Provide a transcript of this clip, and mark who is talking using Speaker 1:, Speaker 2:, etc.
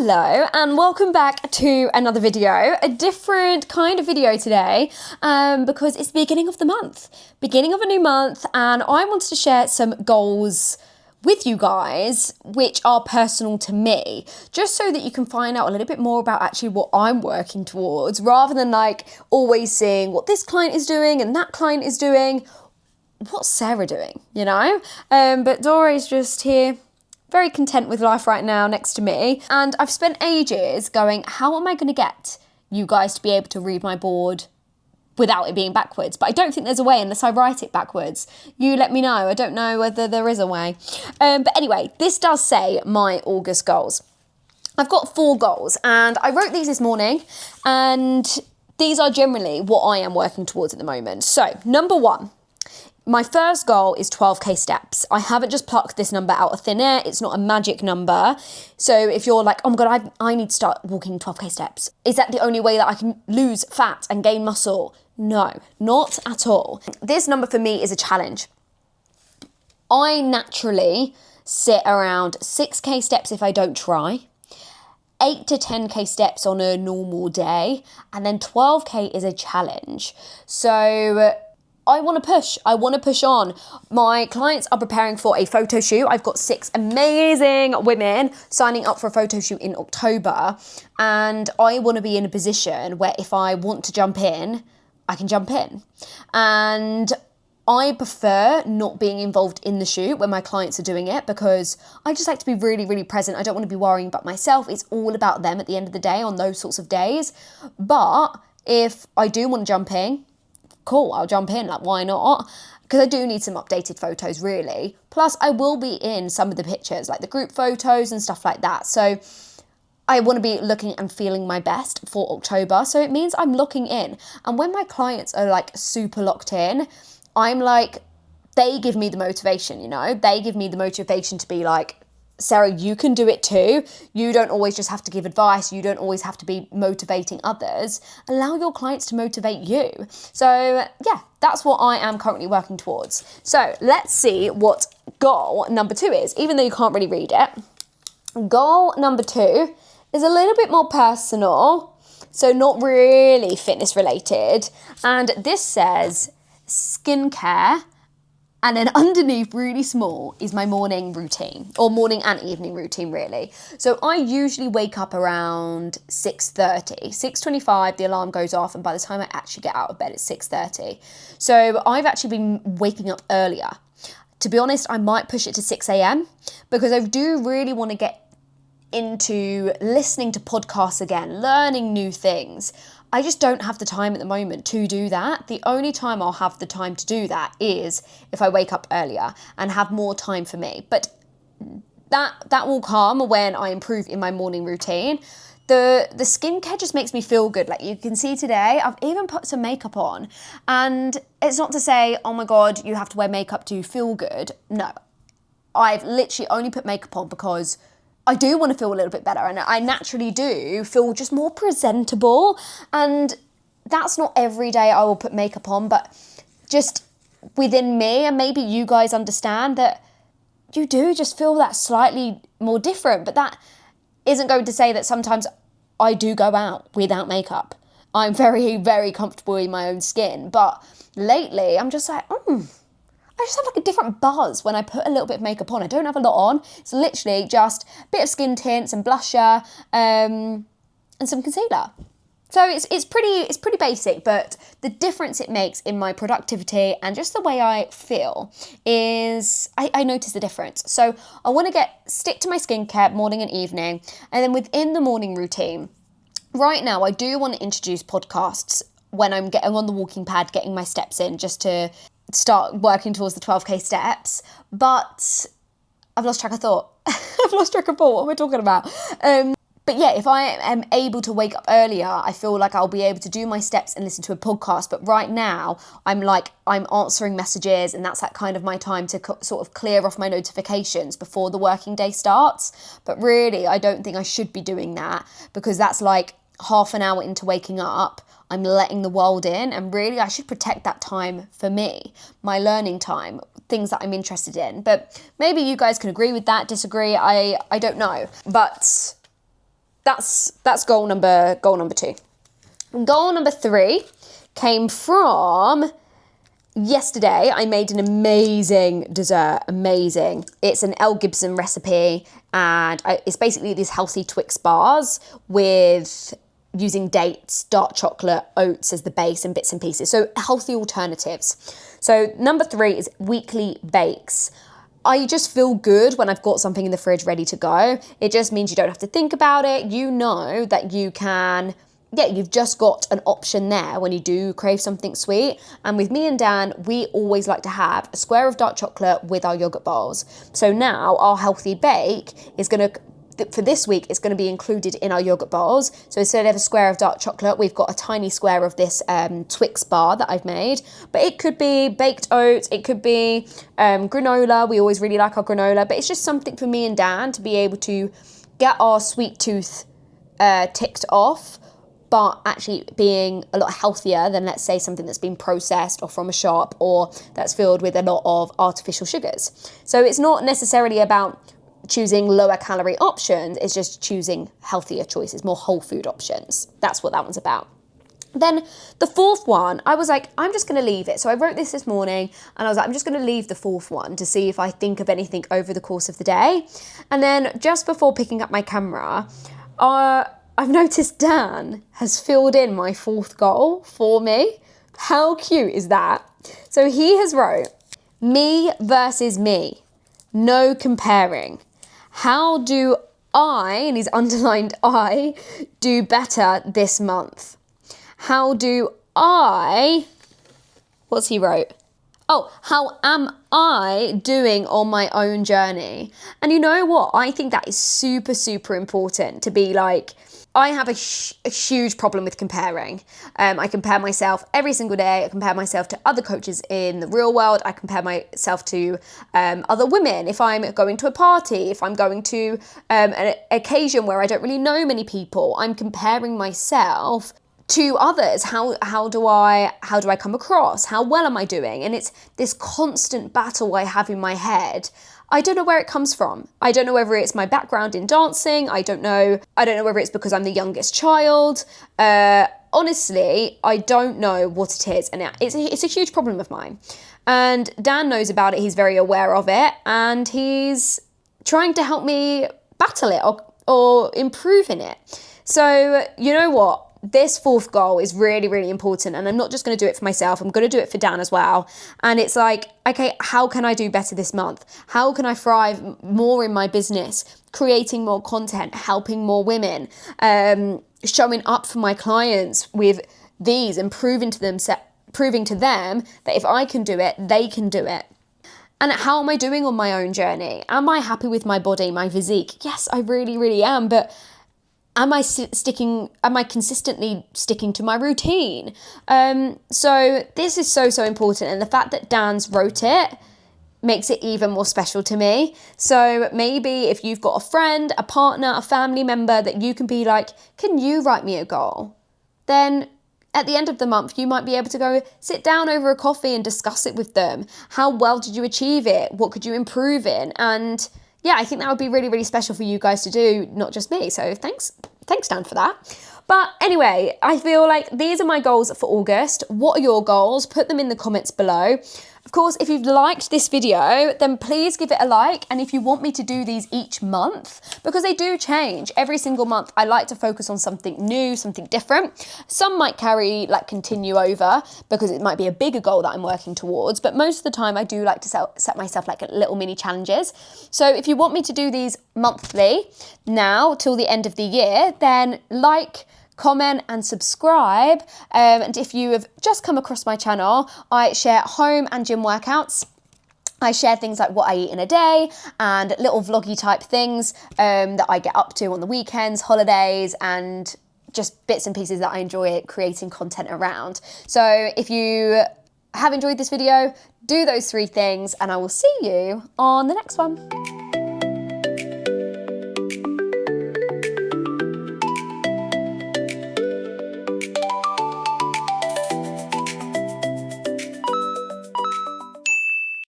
Speaker 1: Hello and welcome back to another video, a different kind of video today because it's the beginning of the month, beginning of a new month, and I wanted to share some goals with you guys which are personal to me, just so that you can find out a little bit more about actually what I'm working towards, rather than like always seeing what this client is doing and that client is doing. What's Sarah doing, you know? But Dora is just here, very content with life right now next to me. And I've spent ages going, how am I going to get you guys to be able to read my board without it being backwards? But I don't think there's a way unless I write it backwards. You let me know. I don't know whether there is a way. But anyway, this does say my August goals. I've got 4 goals and I wrote these this morning, and these are generally what I am working towards at the moment. So number 1. My first goal is 12k steps. I haven't just plucked this number out of thin air. It's not a magic number. So if you're like, oh my God, I need to start walking 12k steps. Is that the only way that I can lose fat and gain muscle? No, not at all. This number for me is a challenge. I naturally sit around 6k steps if I don't try, 8 to 10k steps on a normal day, and then 12k is a challenge. So I want to push on. My clients are preparing for a photo shoot. I've got 6 amazing women signing up for a photo shoot in October. And I want to be in a position where if I want to jump in, I can jump in. And I prefer not being involved in the shoot when my clients are doing it, because I just like to be really, really present. I don't want to be worrying about myself. It's all about them at the end of the day on those sorts of days. But if I do want to jump in, cool, I'll jump in, like why not? Because I do need some updated photos really. Plus I will be in some of the pictures, like the group photos and stuff like that. So I want to be looking and feeling my best for October. So it means I'm locking in. And when my clients are like super locked in, I'm like, they give me the motivation, you know? They give me the motivation to be like, Sarah, you can do it too. You don't always just have to give advice. You don't always have to be motivating others. Allow your clients to motivate you. So yeah, that's what I am currently working towards. So let's see what goal number 2 is, even though you can't really read it. Goal number 2 is a little bit more personal, so not really fitness related. And this says skincare. And then underneath, really small, is my morning routine, or morning and evening routine, really. So I usually wake up around 6:30. 6:25, the alarm goes off, and by the time I actually get out of bed, it's 6:30. So I've actually been waking up earlier. To be honest, I might push it to 6 a.m. because I do really want to get into listening to podcasts again, learning new things. I just don't have the time at the moment to do that. The only time I'll have the time to do that is if I wake up earlier and have more time for me. But that will come when I improve in my morning routine. The skincare just makes me feel good. Like you can see today, I've even put some makeup on. And it's not to say, oh my God, you have to wear makeup to feel good. No, I've literally only put makeup on because I do want to feel a little bit better, and I naturally do feel just more presentable. And that's not every day I will put makeup on, but just within me, and maybe you guys understand that you do just feel that slightly more different. But that isn't going to say that sometimes I do go out without makeup. I'm very, very comfortable in my own skin, but lately I'm just like, I just have like a different buzz when I put a little bit of makeup on. I don't have a lot on. It's literally just a bit of skin tint, some blusher, and some concealer. So it's pretty basic, but the difference it makes in my productivity and just the way I feel is I notice the difference. So I want to stick to my skincare morning and evening, and then within the morning routine, right now I do want to introduce podcasts when I'm getting on the walking pad, getting my steps in, just to start working towards the 12k steps. But I've lost track of thought. I've lost track of thought. What am I talking about? But yeah, if I am able to wake up earlier, I feel like I'll be able to do my steps and listen to a podcast. But right now, I'm answering messages, and that's like kind of my time to sort of clear off my notifications before the working day starts. But really, I don't think I should be doing that, because that's like half an hour into waking up. I'm letting the world in, and really I should protect that time for me, my learning time, things that I'm interested in. But maybe you guys can agree with that, disagree, I don't know. But that's goal number 2. Goal number 3 came from yesterday. I made an amazing dessert, amazing. It's an Elle Gibson recipe, and it's basically these healthy Twix bars with using dates, dark chocolate, oats as the base, and bits and pieces. So healthy alternatives. So number 3 is weekly bakes. I just feel good when I've got something in the fridge ready to go. It just means you don't have to think about it. You know that you can, you've just got an option there when you do crave something sweet. And with me and Dan, we always like to have a square of dark chocolate with our yogurt bowls. So now our healthy bake is going to, for this week, it's going to be included in our yogurt bowls. So instead of a square of dark chocolate, we've got a tiny square of this Twix bar that I've made. But it could be baked oats, it could be granola. We always really like our granola. But it's just something for me and Dan to be able to get our sweet tooth ticked off, but actually being a lot healthier than, let's say, something that's been processed or from a shop or that's filled with a lot of artificial sugars. So it's not necessarily about choosing lower calorie options, it's just choosing healthier choices, more whole food options. That's what that one's about. Then the 4th one, I was like, I'm just going to leave it. So I wrote this morning and I was like, I'm just going to leave the 4th one to see if I think of anything over the course of the day. And then just before picking up my camera, I've noticed Dan has filled in my 4th goal for me. How cute is that? So he has wrote, me versus me, no comparing. How do I, and he's underlined I, do better this month? How do I, what's he wrote? Oh, how am I doing on my own journey? And you know what? I think that is super, super important to be like, I have a huge problem with comparing. I compare myself every single day. I compare myself to other coaches in the real world. I compare myself to other women. If I'm going to a party, if I'm going to an occasion where I don't really know many people, I'm comparing myself to others. How do I come across? How well am I doing? And it's this constant battle I have in my head. I don't know where it comes from. I don't know whether it's my background in dancing. I don't know whether it's because I'm the youngest child. Honestly, I don't know what it is. And it's a huge problem of mine. And Dan knows about it. He's very aware of it. And he's trying to help me battle it or improve in it. So you know what? This 4th goal is really, really important. And I'm not just going to do it for myself. I'm going to do it for Dan as well. And it's like, okay, how can I do better this month? How can I thrive more in my business? Creating more content, helping more women, showing up for my clients with these and proving to them that if I can do it, they can do it. And how am I doing on my own journey? Am I happy with my body, my physique? Yes, I really, really am. But am I consistently sticking to my routine? So this is so, so important. And the fact that Dan's wrote it makes it even more special to me. So maybe if you've got a friend, a partner, a family member that you can be like, can you write me a goal? Then at the end of the month, you might be able to go sit down over a coffee and discuss it with them. How well did you achieve it? What could you improve in? And yeah, I think that would be really, really special for you guys to do, not just me. So thanks Dan for that. But anyway, I feel like these are my goals for August. What are your goals? Put them in the comments below. Of course, if you've liked this video, then please give it a like. And if you want me to do these each month, because they do change every single month, I like to focus on something new, something different. Some might continue over because it might be a bigger goal that I'm working towards. But most of the time I do like to set myself like little mini challenges. So if you want me to do these monthly now till the end of the year, then like, comment and subscribe. And if you have just come across my channel, I share home and gym workouts. I share things like what I eat in a day and little vloggy type things that I get up to on the weekends, holidays, and just bits and pieces that I enjoy creating content around. So if you have enjoyed this video, do those 3 things and I will see you on the next one.